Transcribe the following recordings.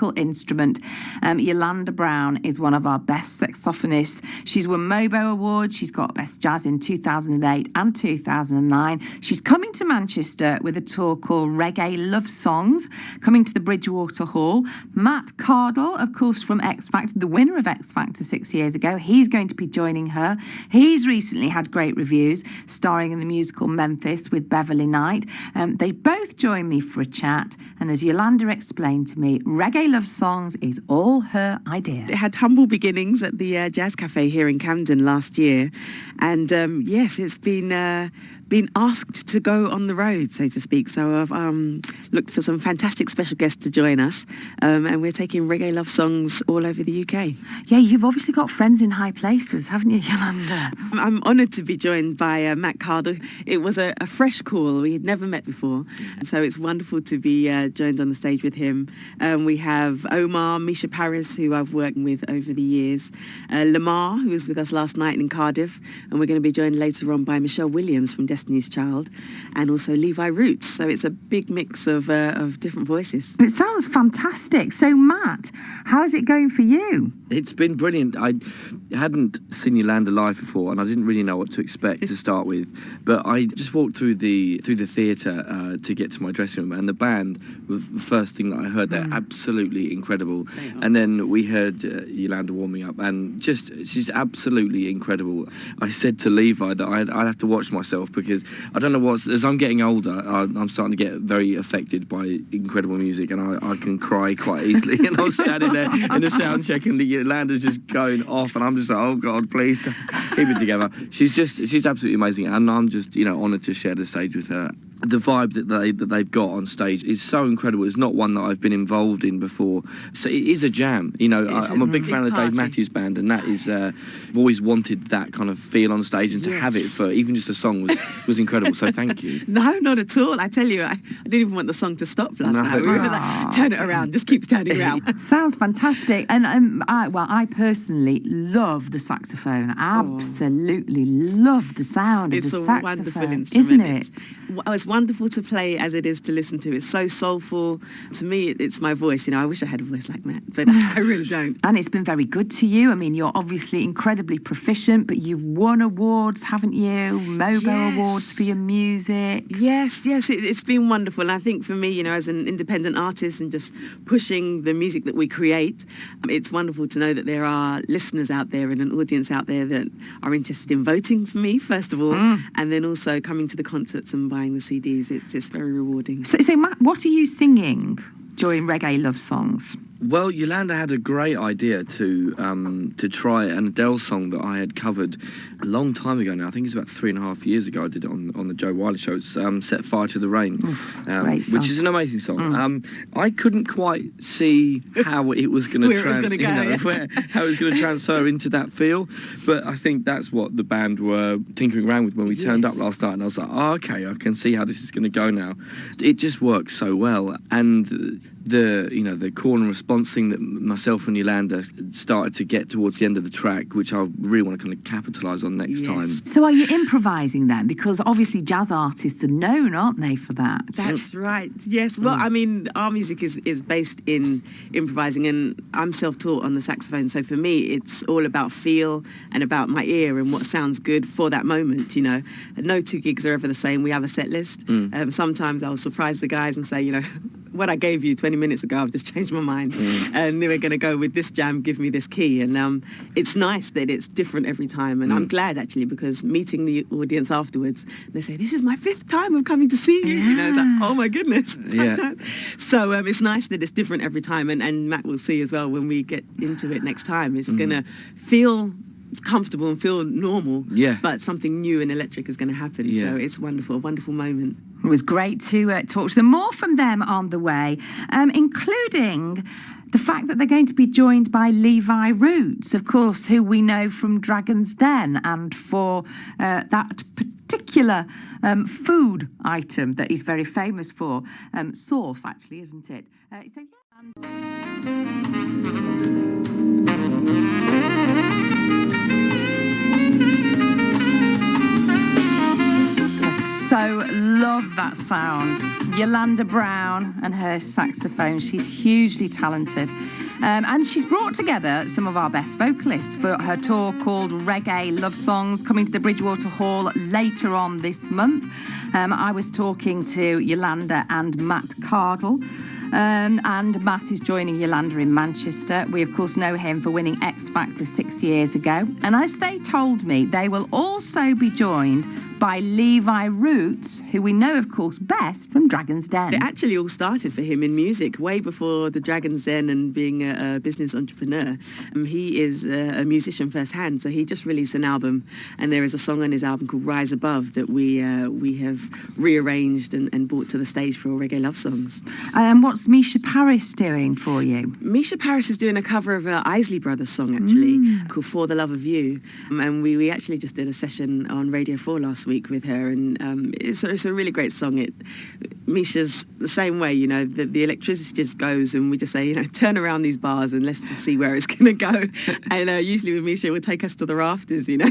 musical instrument. YolanDa Brown is one of our best saxophonists. She's won MOBO Awards. She's got Best Jazz in 2008 and 2009. She's coming to Manchester with a tour called Reggae Love Songs, coming to the Bridgewater Hall. Matt Cardle, of course, from X Factor, the winner of X Factor 6 years ago, he's going to be joining her. He's recently had great reviews, starring in the musical Memphis with Beverly Knight. They both joined me for a chat, and as YolanDa explained to me, Reggae Love Songs is all her idea. It had humble beginnings at the Jazz Cafe here in Camden last year, and yes, it's been asked to go on the road, so to speak. So I've looked for some fantastic special guests to join us, and we're taking Reggae Love Songs all over the UK. Yeah, you've obviously got friends in high places, haven't you, YolanDa? I'm honoured to be joined by Matt Cardle. It was a fresh call. We had never met before, so it's wonderful to be joined on the stage with him. We have Omar, Misha Paris, who I've worked with over the years, Lamar, who was with us last night in Cardiff, and we're going to be joined later on by Michelle Williams from Destiny's Child, and also Levi Roots. So it's a big mix of different voices. It sounds fantastic. So Matt, how's it going for you? It's been brilliant. I hadn't seen YolanDa live before, and I didn't really know what to expect to start with. But I just walked through the theatre to get to my dressing room, and the band was the first thing that I heard. They're absolutely incredible. And then we heard YolanDa warming up, and she's absolutely incredible. I said to Levi that I'd have to watch myself, because I don't know as I'm getting older, I'm starting to get very affected by incredible music, and I can cry quite easily. And I was standing there in the sound check, and YolanDa's just going off, and I'm just like, oh God, please keep it together. She's absolutely amazing, and I'm just honoured to share the stage with her. The vibe that they've got on stage is so incredible. It's not one that I've been involved in before, so it is a jam. I'm a big fan of Dave Matthews Band, and that is I've always wanted that kind of feel on stage, and to have it for even just a song was incredible. So thank you. No, not at all. I tell you, I didn't even want the song to stop last night. We were like, turn it around, just keep turning around. Sounds fantastic. And I personally love the saxophone. Absolutely love the sound of the saxophone. It's a wonderful instrument, isn't it? It's wonderful to play as it is to listen to. It's so soulful. To me, it's my voice. I wish I had a voice like Matt, but I really don't. And it's been very good to you. I mean, you're obviously incredibly proficient, but you've won awards, haven't you? MOBO Awards for your music. Yes, it's been wonderful. And I think for me, as an independent artist and just pushing the music that we create, it's wonderful to know that there are listeners out there and an audience out there that are interested in voting for me, first of all, and then also coming to the concerts and buying the CDs. It's just very rewarding. So Matt, what are you singing during Reggae Love Songs? Well, YolanDa had a great idea to try an Adele song that I had covered a long time ago now. I think it's about 3.5 years ago. I did it on the Joe Wiley show. It's Set Fire to the Rain, which is an amazing song. I couldn't quite see how it was going to how it was going to transfer into that feel, but I think that's what the band were tinkering around with when we turned up last night, and I was like, oh, okay, I can see how this is going to go now. It just works so well, and the call and response thing that myself and YolanDa started to get towards the end of the track, which I really want to kind of capitalise on next time. So are you improvising then? Because obviously jazz artists are known, aren't they, for that? That's right, yes. Well, I mean, our music is based in improvising, and I'm self-taught on the saxophone, so for me it's all about feel and about my ear and what sounds good for that moment. No two gigs are ever the same. We have a set list. Sometimes I'll surprise the guys and say, what I gave you 20 minutes ago, I've just changed my mind. And we're going to go with this jam, give me this key. And it's nice that it's different every time. And I'm glad, actually, because meeting the audience afterwards, they say, this is my 5th time of coming to see you. It's like, oh, my goodness. So it's nice that it's different every time. And Matt will see as well when we get into it next time. It's going to feel comfortable and feel normal, but something new and electric is going to happen. So it's wonderful, a wonderful moment. It was great to talk to them. More from them on the way, including the fact that they're going to be joined by Levi Roots, of course, who we know from Dragon's Den, and for that particular food item that he's very famous for. Sauce, actually, isn't it? So love that sound. YolanDa Brown and her saxophone. She's hugely talented. And she's brought together some of our best vocalists for her tour called Reggae Love Songs, coming to the Bridgewater Hall later on this month. I was talking to YolanDa and Matt Cardle. And Matt is joining YolanDa in Manchester. We, of course, know him for winning X Factor 6 years ago. And as they told me, they will also be joined by Levi Roots, who we know, of course, best from Dragon's Den. It actually all started for him in music, way before the Dragon's Den and being a business entrepreneur. He is a musician firsthand, so he just released an album, and there is a song on his album called Rise Above that we have rearranged and brought to the stage for Reggae Love Songs. And what's Misha Paris doing for you? Misha Paris is doing a cover of an Isley Brothers song, actually, called For the Love of You. And we actually just did a session on Radio 4 last week with her, and it's a really great song. Misha's the same way, you know, the electricity just goes, and we just say, you know, turn around these bars and let's just see where it's going to go. And usually with Misha, it would take us to the rafters, you know.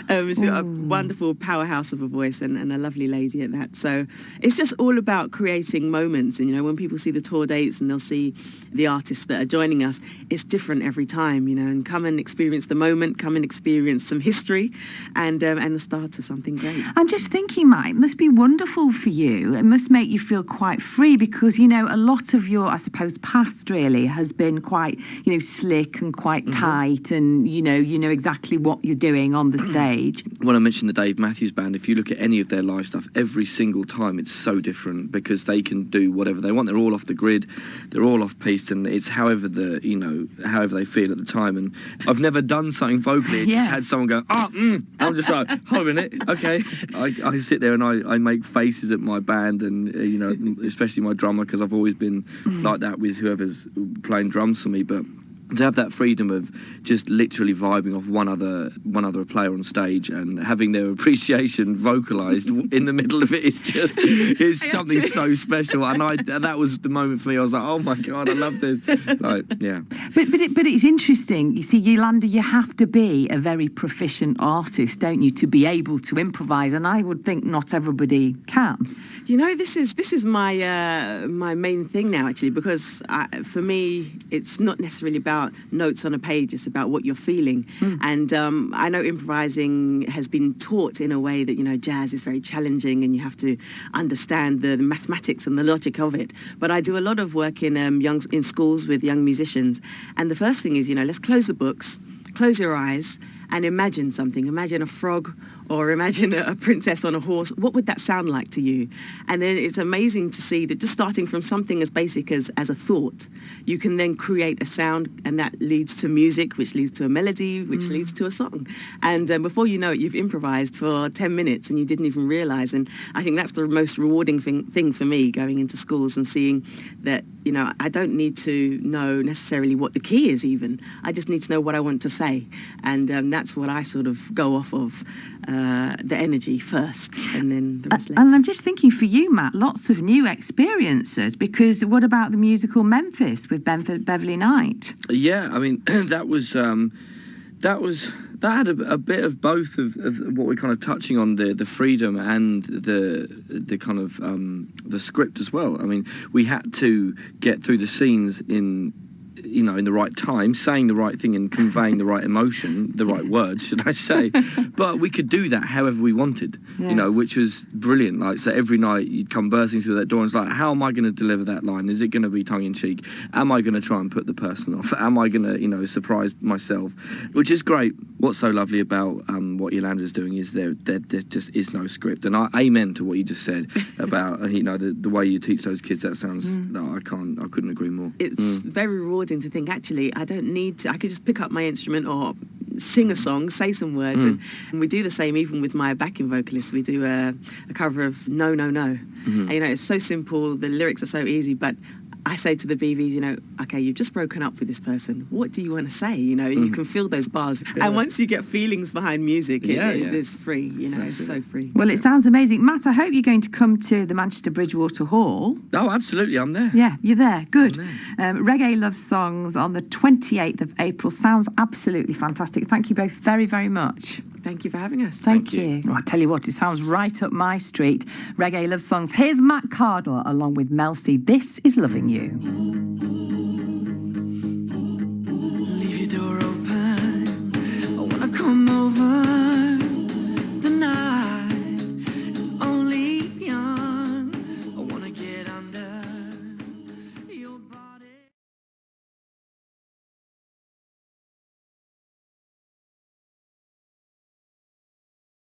She's got a wonderful powerhouse of a voice and a lovely lady at that. So it's just all about creating moments. And, you know, when people see the tour dates and they'll see the artists that are joining us, it's different every time, you know, and come and experience the moment, come and experience some history and the start of something great. I'm just thinking, Mike, it must be wonderful for you. It must make you feel quite free because, you know, a lot of your, I suppose, past really has been quite, you know, slick and quite tight, and, you know exactly what you're doing on the stage. When I mentioned the Dave Matthews Band, if you look at any of their live stuff, every single time it's so different because they can do whatever they want. They're all off the grid, they're all off piste, and it's however they feel at the time. And I've never done something vocally, just had someone go, I'm just like, hold a minute, okay. I sit there and I make faces at my band, and you know, especially my drummer, because I've always been like that with whoever's playing drums for me. But to have that freedom of just literally vibing off one other player on stage and having their appreciation vocalised in the middle of it is just something so special. And that was the moment for me. I was like, oh my God, I love this. Like, yeah. But it's interesting. You see, YolanDa, you have to be a very proficient artist, don't you, to be able to improvise? And I would think not everybody can. You know, this is my my main thing now, actually, because for me, it's not necessarily about notes on a page, it's about what you're feeling. And I know improvising has been taught in a way that, you know, jazz is very challenging and you have to understand the mathematics and the logic of it. But I do a lot of work in schools with young musicians, and the first thing is, you know, let's close the books, close your eyes and imagine something. Imagine a frog or imagine a princess on a horse. What would that sound like to you? And then it's amazing to see that just starting from something as basic as a thought, you can then create a sound, and that leads to music, which leads to a melody, which leads to a song. And before you know it, you've improvised for 10 minutes and you didn't even realize. And I think that's the most rewarding thing for me, going into schools and seeing that, you know, I don't need to know necessarily what the key is even. I just need to know what I want to say. And that's what I sort of go off of, the energy first, and then the rest later. And I'm just thinking for you, Matt, lots of new experiences, because what about the musical Memphis with Beverly Knight? Yeah, I mean, that had a bit of both of what we're kind of touching on, the freedom and the kind of the script as well. I mean, we had to get through the scenes in the right time, saying the right thing and conveying the right emotion, the right words, should I say. But we could do that however we wanted, you know, which was brilliant. Like, so every night you'd come bursting through that door and it's like, how am I going to deliver that line? Is it going to be tongue-in-cheek? Am I going to try and put the person off? Am I going to, you know, surprise myself? Which is great. What's so lovely about what YolanDa's doing is there just is no script. And I amen to what you just said about, you know, the way you teach those kids. That sounds, no, I couldn't agree more. It's very rewarding to think, actually, I don't need to, I could just pick up my instrument or sing a song, say some words, and we do the same even with my backing vocalist. We do a cover of No, No, No. And, you know, it's so simple, the lyrics are so easy, but I say to the BVs, you know, okay, you've just broken up with this person. What do you want to say? You know, and you can feel those bars. And once you get feelings behind music, it's free, you know, it's so free. Well, it sounds amazing. Matt, I hope you're going to come to the Manchester Bridgewater Hall. Oh, absolutely, I'm there. Yeah, you're there. Good. Reggae Love Songs on the 28th of April. Sounds absolutely fantastic. Thank you both very, very much. Thank you for having us. Thank you. Oh, I tell you what, it sounds right up my street. Reggae love songs. Here's Matt Cardle along with Mel C. This is Loving You.